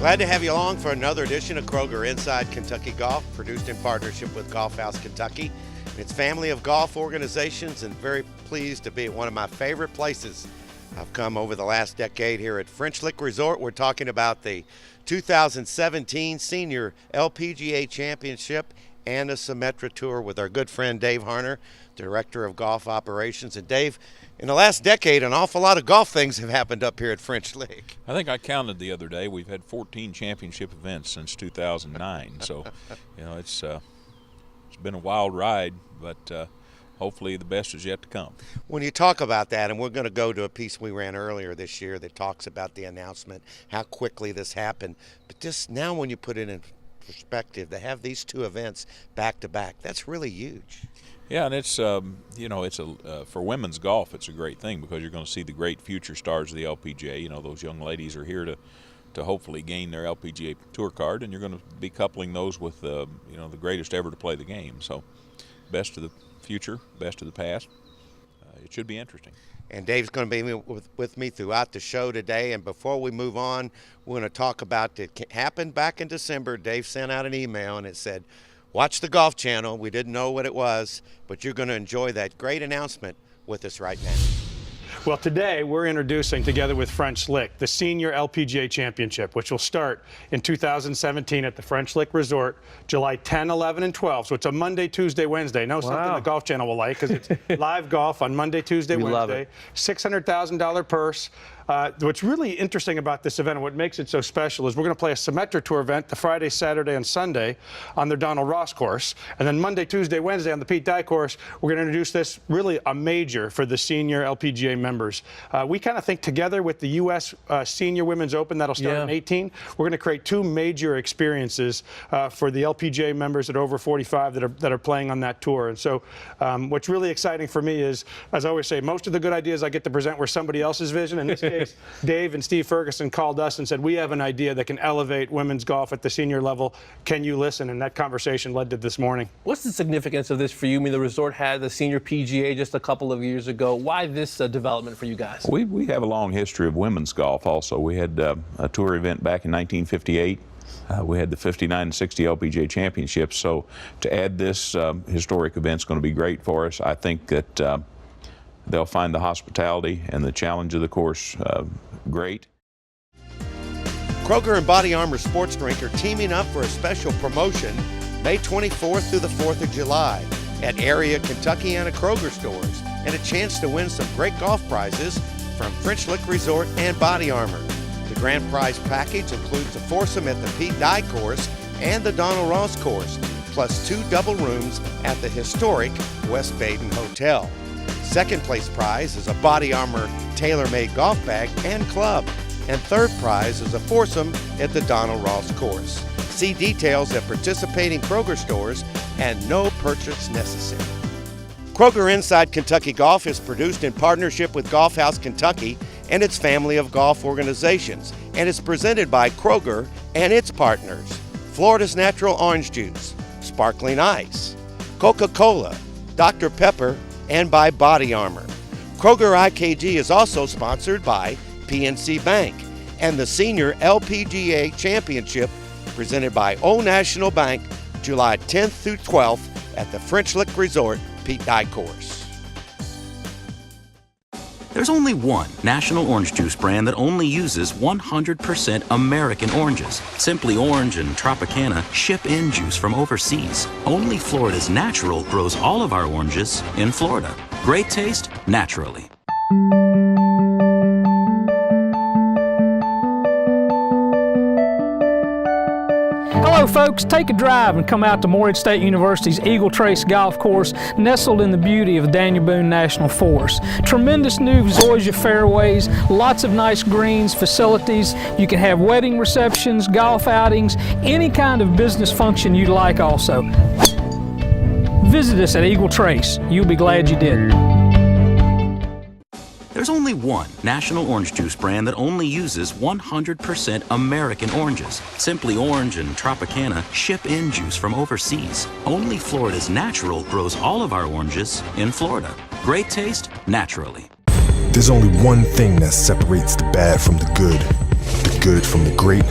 Glad to have you along for another edition of Kroger Inside Kentucky Golf, produced in partnership with Golf House Kentucky and its family of golf organizations, and very pleased to be at one of my favorite places I've come over the last decade here at French Lick Resort. We're talking about the 2017 Senior LPGA Championship and a Symetra Tour with our good friend Dave Harner, Director of Golf Operations. And Dave, in the last decade, an awful lot of golf things have happened up here at French Lick. I think I counted the other day. We've had 14 championship events since 2009. So, it's been a wild ride, but hopefully the best is yet to come. When you talk about that, and we're going to go to a piece we ran earlier this year that talks about the announcement, how quickly this happened. But just now when you put it in perspective, to have these two events back to back, that's really huge. Yeah, and it's for women's golf, it's a great thing because you're going to see the great future stars of the LPGA. Those young ladies are here to hopefully gain their LPGA Tour card, and you're going to be coupling those with the greatest ever to play the game. So, best of the future, best of the past. It should be interesting. And Dave's going to be with me throughout the show today. And before we move on, we're going to talk about it happened back in December. Dave sent out an email and it said, watch the Golf Channel. We didn't know what it was, but you're going to enjoy that great announcement with us right now. Well, today we're introducing, together with French Lick, the Senior LPGA Championship, which will start in 2017 at the French Lick Resort, July 10, 11, and 12. So it's a Monday, Tuesday, Wednesday. Something the Golf Channel will like, because it's live golf on Monday, Tuesday, Wednesday. $600,000 purse. What's really interesting about this event and what makes it so special is we're going to play a Symetra Tour event the Friday, Saturday, and Sunday on their Donald Ross course. And then Monday, Tuesday, Wednesday on the Pete Dye course, we're going to introduce this really a major for the senior LPGA members. We kind of think together with the U.S. Senior Women's Open that'll start in 18, we're going to create two major experiences for the LPGA members that are over 45 that are playing on that tour. And so what's really exciting for me is, as I always say, most of the good ideas I get to present were somebody else's vision. In this case, Dave and Steve Ferguson called us and said, we have an idea that can elevate women's golf at the senior level. Can you listen? And that conversation led to this morning. What's the significance of this for you? I mean, the resort had the senior PGA just a couple of years ago. Why this development for you guys? We have a long history of women's golf also. We had a tour event back in 1958. We had the 59 and 60 LPGA championships. So to add this historic event is going to be great for us. I think that they'll find the hospitality and the challenge of the course great. Kroger and Body Armor Sports Drink are teaming up for a special promotion May 24th through the 4th of July at area Kentucky and Kroger stores, and a chance to win some great golf prizes from French Lick Resort and Body Armor. The grand prize package includes a foursome at the Pete Dye course and the Donald Ross course, plus 2 double rooms at the historic West Baden Hotel. Second place prize is a Body Armor tailor-made golf bag and club. And third prize is a foursome at the Donald Ross course. See details at participating Kroger stores, and no purchase necessary. Kroger Inside Kentucky Golf is produced in partnership with Golf House Kentucky and its family of golf organizations, and is presented by Kroger and its partners: Florida's Natural Orange Juice, Sparkling Ice, Coca-Cola, Dr. Pepper, and by Body Armor. Kroger IKG is also sponsored by PNC Bank and the Senior LPGA Championship, presented by Old National Bank, July 10th through 12th at the French Lick Resort, Pete Dye course. There's only one national orange juice brand that only uses 100% American oranges. Simply Orange and Tropicana ship in juice from overseas. Only Florida's Natural grows all of our oranges in Florida. Great taste, naturally. Hello folks, take a drive and come out to Morehead State University's Eagle Trace Golf Course, nestled in the beauty of Daniel Boone National Forest. Tremendous new zoysia fairways, lots of nice greens, facilities. You can have wedding receptions, golf outings, any kind of business function you'd like also. Visit us at Eagle Trace. You'll be glad you did. There's only one national orange juice brand that only uses 100% American oranges. Simply Orange and Tropicana ship in juice from overseas. Only Florida's Natural grows all of our oranges in Florida. Great taste, naturally. There's only one thing that separates the bad from the good from the great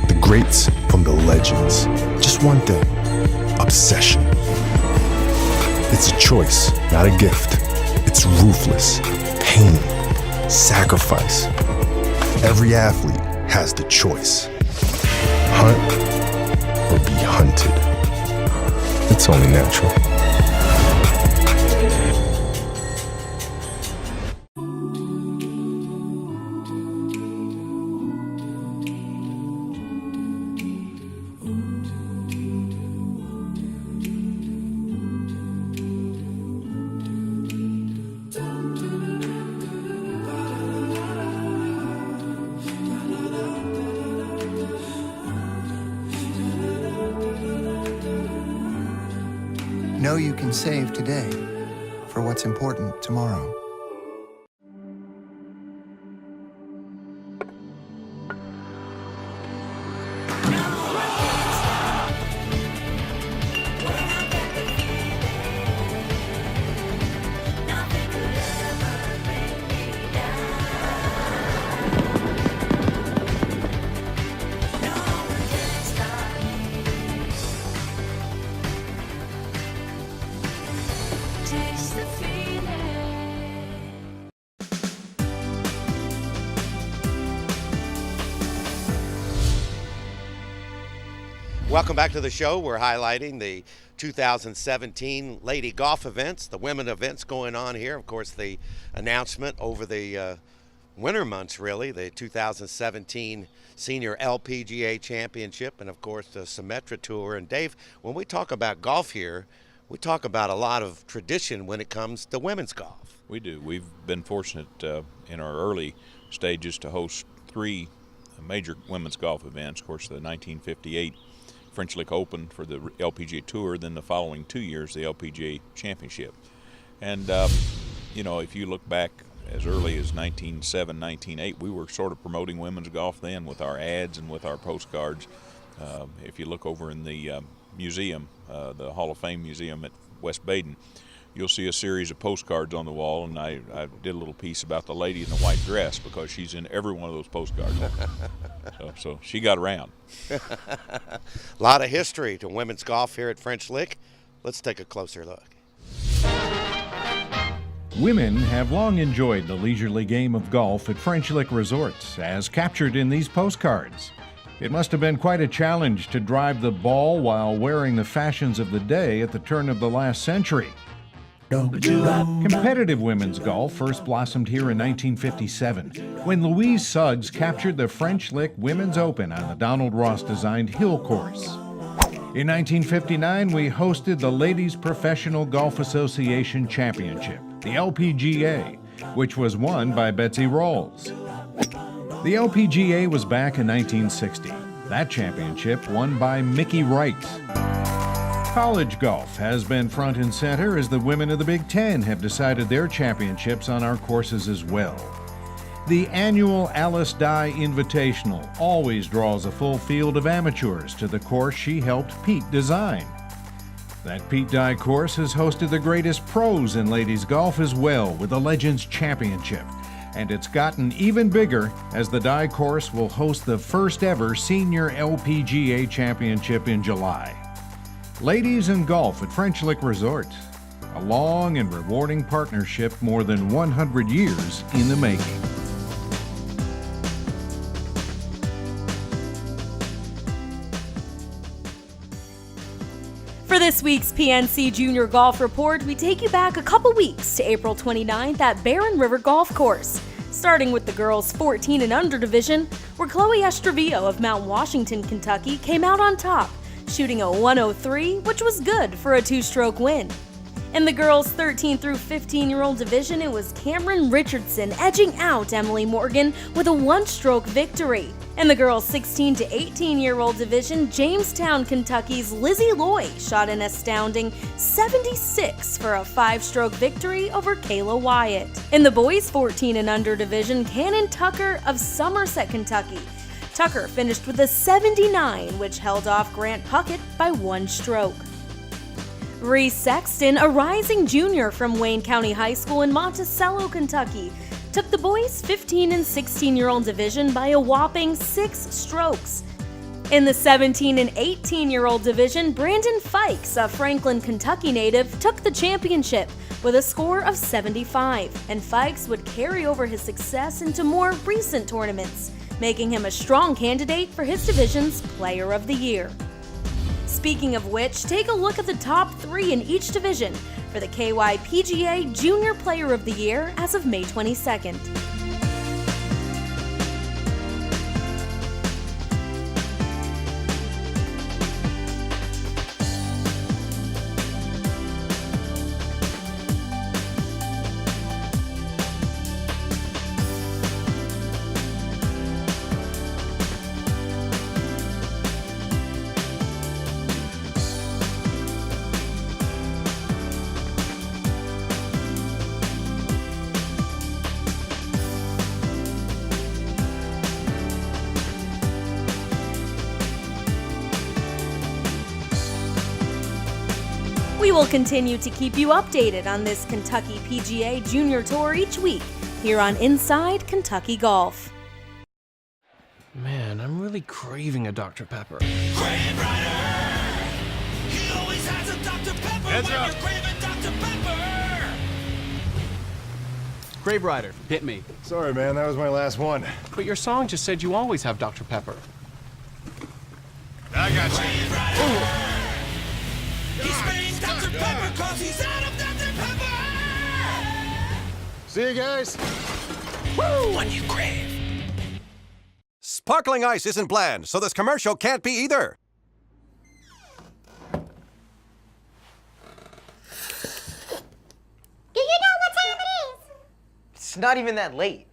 The greats from the legends. Just one thing, obsession. It's a choice, not a gift. It's ruthless, pain, sacrifice. Every athlete has the choice. Hunt or be hunted. It's only natural. Know you can save today for what's important tomorrow. Welcome back to the show. We're highlighting the 2017 lady golf events, the women events going on here. Of course, the announcement over the winter months, really, the 2017 Senior LPGA Championship, and of course the Symetra Tour. And Dave, when we talk about golf here, we talk about a lot of tradition when it comes to women's golf. We do. We've been fortunate in our early stages to host 3 major women's golf events. Of course, the 1958 French Lick Open for the LPGA Tour, then the following 2 years, the LPGA Championship. And, you know, if you look back as early as 1907, 1908, we were sort of promoting women's golf then with our ads and with our postcards. If you look over in the museum, the Hall of Fame Museum at West Baden, you'll see a series of postcards on the wall, and I did a little piece about the lady in the white dress because she's in every one of those postcards. so she got around. A lot of history to women's golf here at French Lick. Let's take a closer look. Women have long enjoyed the leisurely game of golf at French Lick Resorts, as captured in these postcards. It must have been quite a challenge to drive the ball while wearing the fashions of the day at the turn of the last century. Competitive women's golf first blossomed here in 1957, when Louise Suggs captured the French Lick Women's Open on the Donald Ross-designed Hill course. In 1959, we hosted the Ladies Professional Golf Association Championship, the LPGA, which was won by Betsy Rawls. The LPGA was back in 1960. That championship won by Mickey Wright. College golf has been front and center as the women of the Big Ten have decided their championships on our courses as well. The annual Alice Dye Invitational always draws a full field of amateurs to the course she helped Pete design. That Pete Dye course has hosted the greatest pros in ladies golf as well with the Legends Championship. And it's gotten even bigger as the Dye course will host the first ever Senior LPGA Championship in July. Ladies and golf at French Lick Resort, a long and rewarding partnership more than 100 years in the making. For this week's PNC Junior Golf Report, we take you back a couple weeks to April 29th at Barren River Golf Course, starting with the girls 14 and under division, where Chloe Estrevillo of Mount Washington, Kentucky came out on top, shooting a 103, which was good for a 2-stroke win. In the girls 13 through 15-year-old division, it was Cameron Richardson edging out Emily Morgan with a 1-stroke victory. In the girls 16 to 18-year-old division, Jamestown, Kentucky's Lizzie Loy shot an astounding 76 for a 5-stroke victory over Kayla Wyatt. In the boys 14 and under division, Cannon Tucker of Somerset, Kentucky. Tucker finished with a 79, which held off Grant Puckett by 1 stroke. Reese Sexton, a rising junior from Wayne County High School in Monticello, Kentucky, took the boys' 15 and 16-year-old division by a whopping 6 strokes. In the 17 and 18-year-old division, Brandon Fikes, a Franklin, Kentucky native, took the championship with a score of 75, and Fikes would carry over his success into more recent tournaments, making him a strong candidate for his division's Player of the Year. Speaking of which, take a look at the top 3 in each division for the KY PGA Junior Player of the Year as of May 22nd. We will continue to keep you updated on this Kentucky PGA Junior Tour each week here on Inside Kentucky Golf. Man, I'm really craving a Dr. Pepper. Grave Rider! He always has a Dr. Pepper when you're craving Dr. Pepper! Grave Rider, hit me. Sorry, man, that was my last one. But your song just said you always have Dr. Pepper. I got you. He's spraying Dr. Pepper cause he's out of Dr. Pepper! See you guys. Woo! When you crave. Sparkling ice isn't bland, so this commercial can't be either. Do you know what time it is? It's not even that late.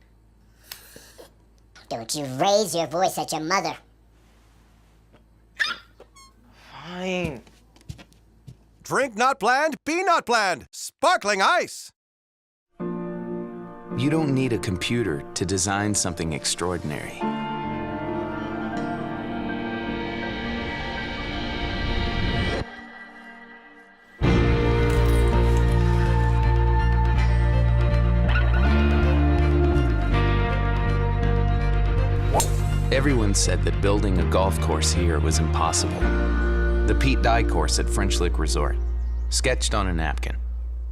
Don't you raise your voice at your mother. Fine. Drink not bland, be not bland. Sparkling ice. You don't need a computer to design something extraordinary. Everyone said that building a golf course here was impossible. The Pete Dye course at French Lick Resort, sketched on a napkin,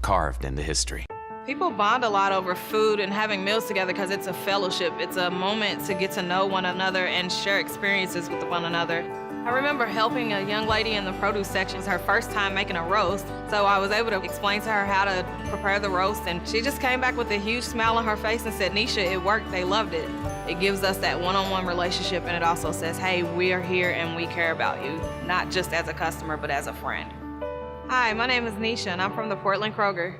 carved into history. People bond a lot over food and having meals together because it's a fellowship. It's a moment to get to know one another and share experiences with one another. I remember helping a young lady in the produce section. It was her first time making a roast, so I was able to explain to her how to prepare the roast, and she just came back with a huge smile on her face and said, Nisha, it worked, they loved it. It gives us that one-on-one relationship, and it also says, hey, we are here and we care about you, not just as a customer, but as a friend. Hi, my name is Nisha, and I'm from the Portland Kroger.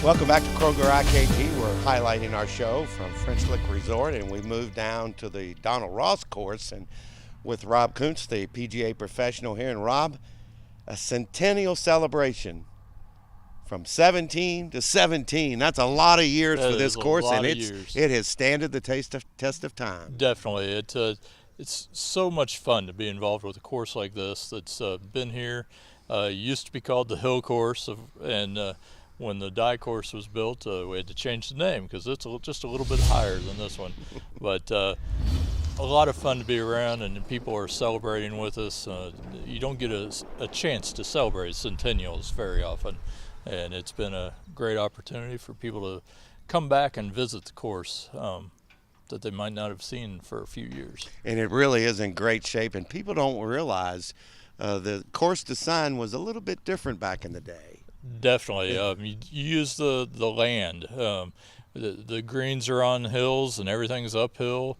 Welcome back to Kroger IKG. We're highlighting our show from French Lick Resort, and we moved down to the Donald Ross course and with Rob Kuntz, the PGA professional here. And Rob, a centennial celebration from 17 to 17. That's a lot of years for this course, and it has standed the test of time. Definitely. It's so much fun to be involved with a course like this that's been here. Used to be called the Hill Course, when the Dye course was built, we had to change the name because it's just a little bit higher than this one. But a lot of fun to be around, and people are celebrating with us. You don't get a chance to celebrate centennials very often, and it's been a great opportunity for people to come back and visit the course that they might not have seen for a few years. And it really is in great shape, and people don't realize the course design was a little bit different back in the day. Definitely. You use the land. The greens are on hills and everything's uphill.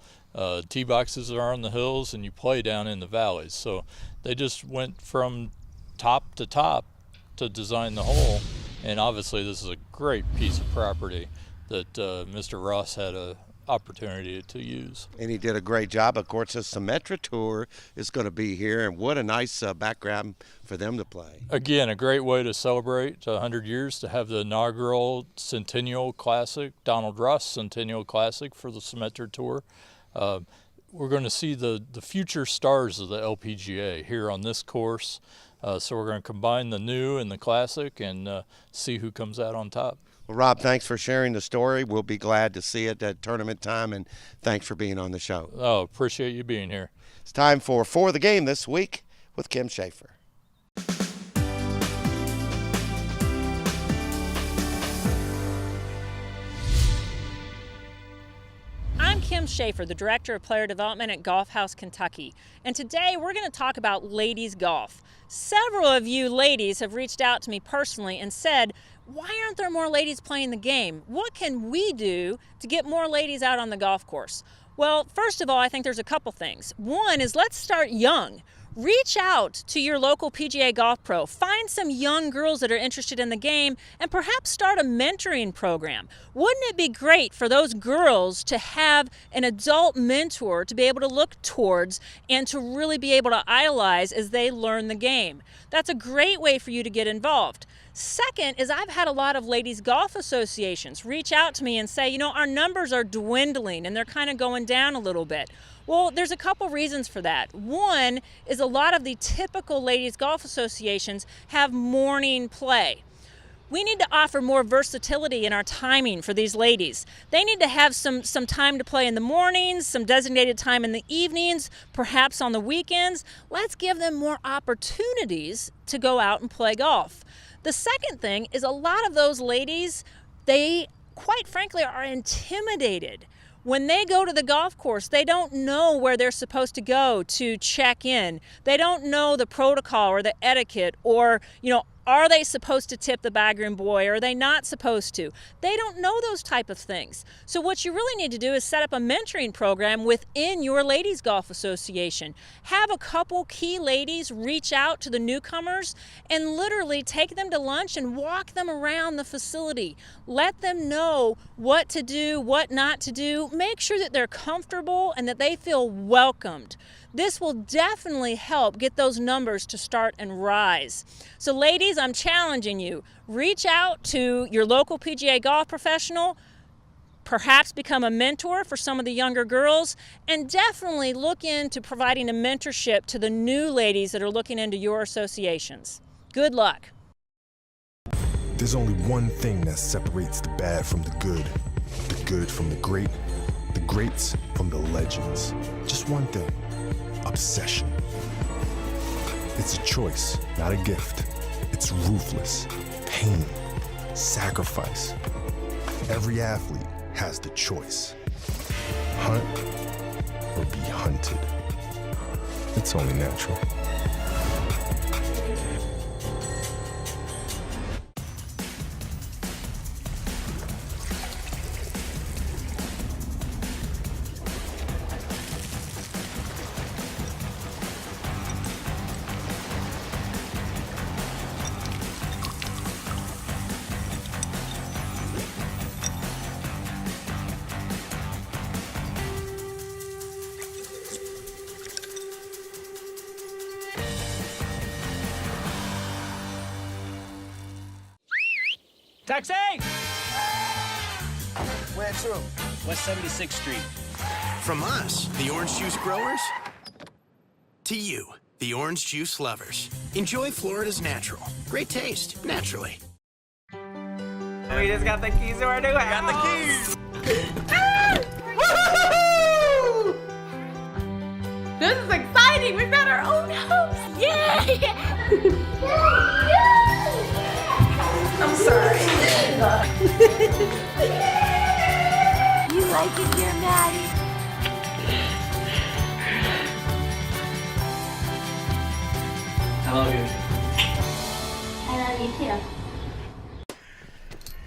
Tee boxes are on the hills, and you play down in the valleys. So they just went from top to design the hole. And obviously this is a great piece of property that Mr. Ross had a opportunity to use. And he did a great job. Of course, the Symetra Tour is going to be here, and what a nice background for them to play. Again, a great way to celebrate 100 years, to have the inaugural Centennial Classic, Donald Ross Centennial Classic for the Symetra Tour. We're going to see the future stars of the LPGA here on this course. So we're going to combine the new and the classic and see who comes out on top. Well, Rob, thanks for sharing the story. We'll be glad to see it at tournament time, and thanks for being on the show. Oh, appreciate you being here. It's time for the Game this week with Kim Schaefer. I'm Kim Schaefer, the Director of Player Development at Golf House Kentucky, and today we're going to talk about ladies golf. Several of you ladies have reached out to me personally and said, why aren't there more ladies playing the game? What can we do to get more ladies out on the golf course? Well, first of all, I think there's a couple things. One is let's start young. Reach out to your local PGA Golf Pro. Find some young girls that are interested in the game and perhaps start a mentoring program. Wouldn't it be great for those girls to have an adult mentor to be able to look towards and to really be able to idolize as they learn the game? That's a great way for you to get involved. Second is I've had a lot of ladies golf associations reach out to me and say, you know, our numbers are dwindling and they're kind of going down a little bit. Well, there's a couple reasons for that. One is a lot of the typical ladies golf associations have morning play. We need to offer more versatility in our timing for these ladies. They need to have some time to play in the mornings, some designated time in the evenings, perhaps on the weekends. Let's give them more opportunities to go out and play golf. The second thing is a lot of those ladies, they quite frankly are intimidated. When they go to the golf course, they don't know where they're supposed to go to check in. They don't know the protocol or the etiquette or, you know, are they supposed to tip the bagroom boy or are they not supposed to? They don't know those type of things. So what you really need to do is set up a mentoring program within your ladies golf association. Have a couple key ladies reach out to the newcomers and literally take them to lunch and walk them around the facility. Let them know what to do, what not to do. Make sure that they're comfortable and that they feel welcomed. This will definitely help get those numbers to start and rise. So ladies, I'm challenging you. Reach out to your local PGA golf professional, perhaps become a mentor for some of the younger girls, and definitely look into providing a mentorship to the new ladies that are looking into your associations. Good luck. There's only one thing that separates the bad from the good from the great, the greats from the legends. Just one thing. Obsession. It's a choice, not a gift. It's ruthless, pain, sacrifice. Every athlete has the choice. Hunt or be hunted. It's only natural. Taxi! Where to? West 76th Street. From us, the orange juice growers, to you, the orange juice lovers. Enjoy Florida's natural. Great taste, naturally. We just got the keys to our new house. Got the keys! Woo-hoo! This is exciting. We've got our own house. Yeah! I'm sorry. You like it here, Maddie? I love you. I love you too.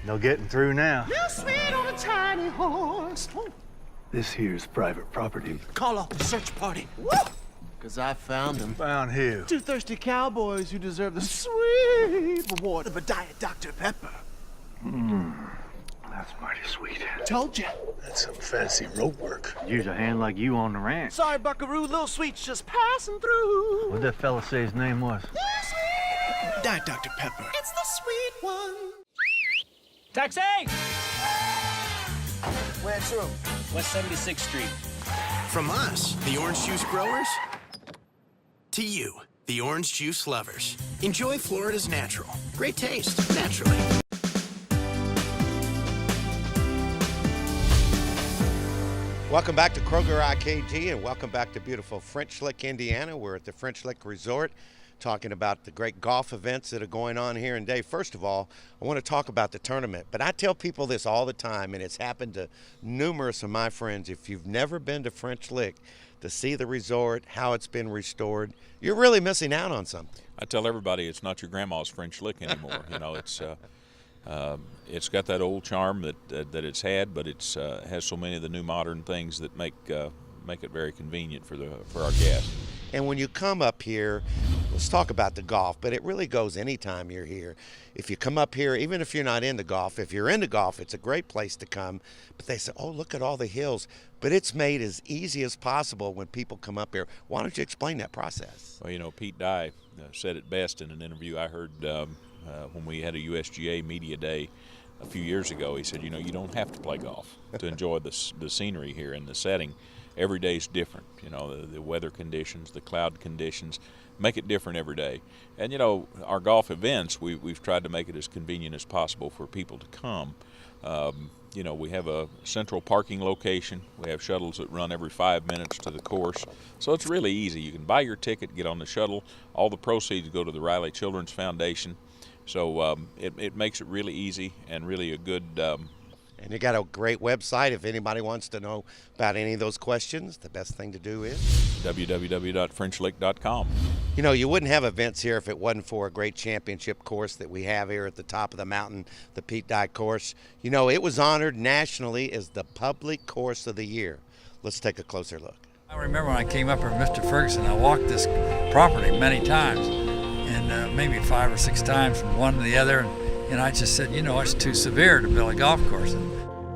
No getting through now. You sweet on a tiny horse. This here's private property. Call off the search party. Because I found him. Found who? Two thirsty cowboys who deserve the sweet reward of a Diet Dr. Pepper. That's mighty sweet. Told you. That's some fancy rope work. Use a hand like you on the ranch. Sorry, Buckaroo, Little Sweet's just passing through. What'd that fella say his name was? Diet Dr. Pepper. It's the sweet one. Taxi! Where to? West 76th Street. From us, the orange juice growers, to you, the orange juice lovers. Enjoy Florida's natural. Great taste, naturally. Welcome back to Kroger IKG, and welcome back to beautiful French Lick, Indiana. We're at the French Lick Resort talking about the great golf events that are going on here. And Dave, first of all, I want to talk about the tournament. But I tell people this all the time, and it's happened to numerous of my friends. If you've never been to French Lick to see the resort, how it's been restored, you're really missing out on something. I tell everybody it's not your grandma's French Lick anymore. You know, it's got that old charm that it's had, but it's has so many of the new modern things that make it very convenient for our guests. And when you come up here, let's talk about the golf, but it really goes anytime you're here. If you come up here, even if you're not into golf, if you're into golf, it's a great place to come. But they say, oh, look at all the hills. But it's made as easy as possible when people come up here. Why don't you explain that process? Well, you know, Pete Dye said it best in an interview I heard when we had a USGA media day a few years ago. He said, you know, you don't have to play golf to enjoy the scenery here and the setting. Every day is different. You know, the weather conditions, the cloud conditions make it different every day. And, you know, our golf events, we've tried to make it as convenient as possible for people to come. You know, we have a central parking location. We have shuttles that run every 5 minutes to the course. So it's really easy. You can buy your ticket, get on the shuttle. All the proceeds go to the Riley Children's Foundation. So it makes it really easy and really a good and you got a great website. If anybody wants to know about any of those questions, the best thing to do is www.frenchlick.com. You know, you wouldn't have events here if it wasn't for a great championship course that we have here at the top of the mountain, the Pete Dye course. You know, it was honored nationally as the public course of the year. Let's take a closer look. I remember when I came up here with Mr. Ferguson, I walked this property many times, and maybe 5 or 6 times from one to the other. And I just said, you know, it's too severe to build a golf course.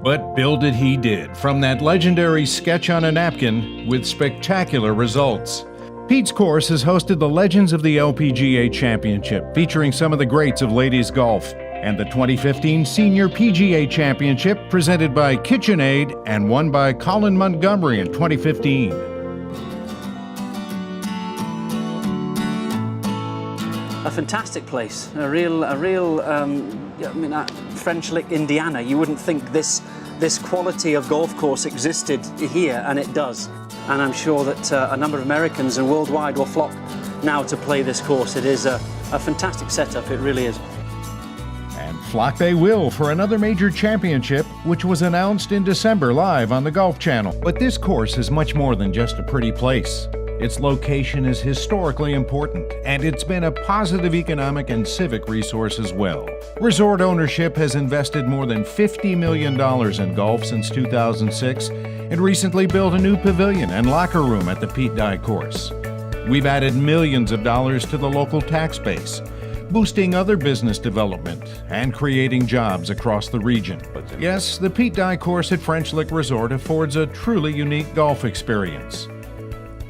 But build it he did, from that legendary sketch on a napkin with spectacular results. Pete's course has hosted the Legends of the LPGA Championship, featuring some of the greats of ladies golf, and the 2015 Senior PGA Championship, presented by KitchenAid and won by Colin Montgomery in 2015. A fantastic place, a real French Lick, Indiana. You wouldn't think this quality of golf course existed here, and it does. And I'm sure that a number of Americans and worldwide will flock now to play this course. It is a fantastic setup, it really is. And flock they will for another major championship, which was announced in December live on the Golf Channel. But this course is much more than just a pretty place. Its location is historically important, and it's been a positive economic and civic resource as well. Resort ownership has invested more than $50 million in golf since 2006, and recently built a new pavilion and locker room at the Pete Dye course. We've added millions of dollars to the local tax base, boosting other business development and creating jobs across the region. Yes, the Pete Dye course at French Lick Resort affords a truly unique golf experience.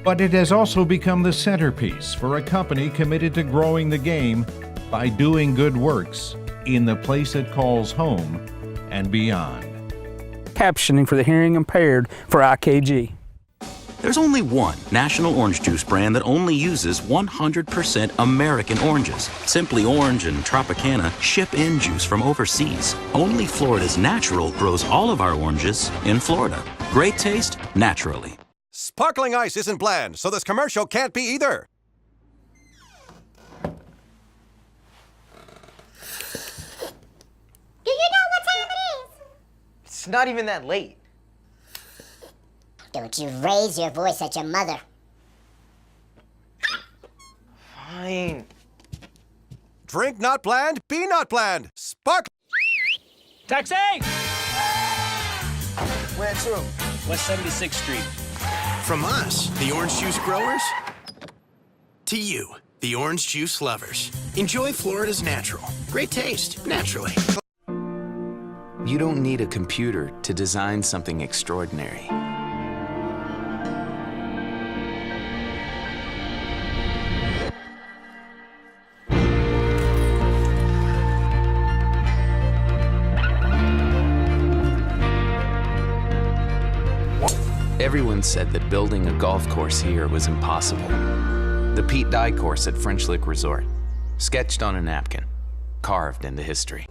But it has also become the centerpiece for a company committed to growing the game by doing good works in the place it calls home and beyond. Captioning for the hearing impaired for IKG. There's only one national orange juice brand that only uses 100% American oranges. Simply Orange and Tropicana ship in juice from overseas. Only Florida's Natural grows all of our oranges in Florida. Great taste, naturally. Sparkling ice isn't bland, so this commercial can't be either. Do you know what time it is? It's not even that late. Don't you raise your voice at your mother. Fine. Drink not bland, be not bland. Spark. Taxi! Where to? West 76th Street. From us, the orange juice growers, to you, the orange juice lovers. Enjoy Florida's natural. Great taste, naturally. You don't need a computer to design something extraordinary. Everyone said that building a golf course here was impossible. The Pete Dye course at French Lick Resort, sketched on a napkin, carved into history.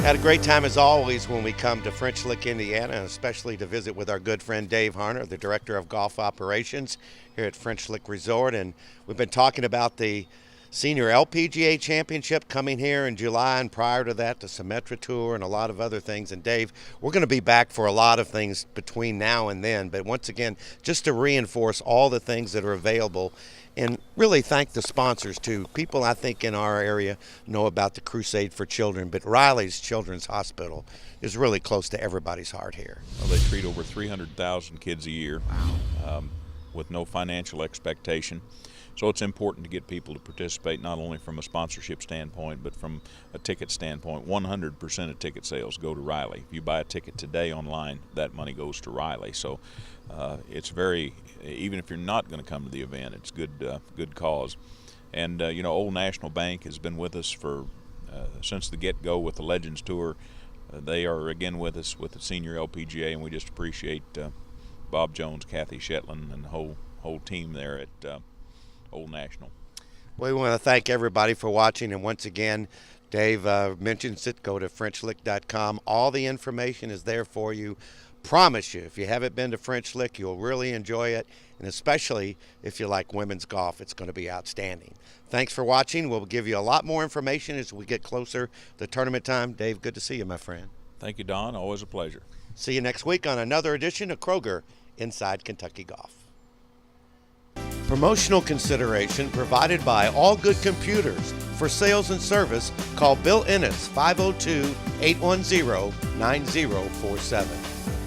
Had a great time as always when we come to French Lick, Indiana, and especially to visit with our good friend Dave Harner, the Director of Golf Operations here at French Lick Resort. And we've been talking about the Senior LPGA Championship coming here in July, and prior to that, the Symetra Tour and a lot of other things. And Dave, we're going to be back for a lot of things between now and then. But once again, just to reinforce all the things that are available, and really thank the sponsors too. People I think in our area know about the Crusade for Children, but Riley's Children's Hospital is really close to everybody's heart here. Well, they treat over 300,000 kids a year with no financial expectation. So it's important to get people to participate not only from a sponsorship standpoint, but from a ticket standpoint. 100% of ticket sales go to Riley. If you buy a ticket today online, that money goes to Riley. So it's very, even if you're not going to come to the event, it's good cause. And you know, Old National Bank has been with us for since the get-go with the Legends Tour. They are again with us with the Senior LPGA, and we just appreciate Bob Jones, Kathy Shetland, and the whole team there at Old National. We want to thank everybody for watching, and once again, Dave mentions it. Go to FrenchLick.com. All the information is there for you. Promise you, if you haven't been to French Lick, you'll really enjoy it, and especially if you like women's golf, it's going to be outstanding. Thanks for watching. We'll give you a lot more information as we get closer to tournament time. Dave, good to see you, my friend. Thank you, Don. Always a pleasure. See you next week on another edition of Kroger Inside Kentucky Golf. Promotional consideration provided by All Good Computers. For sales and service, call Bill Ennis, 502-810-9047.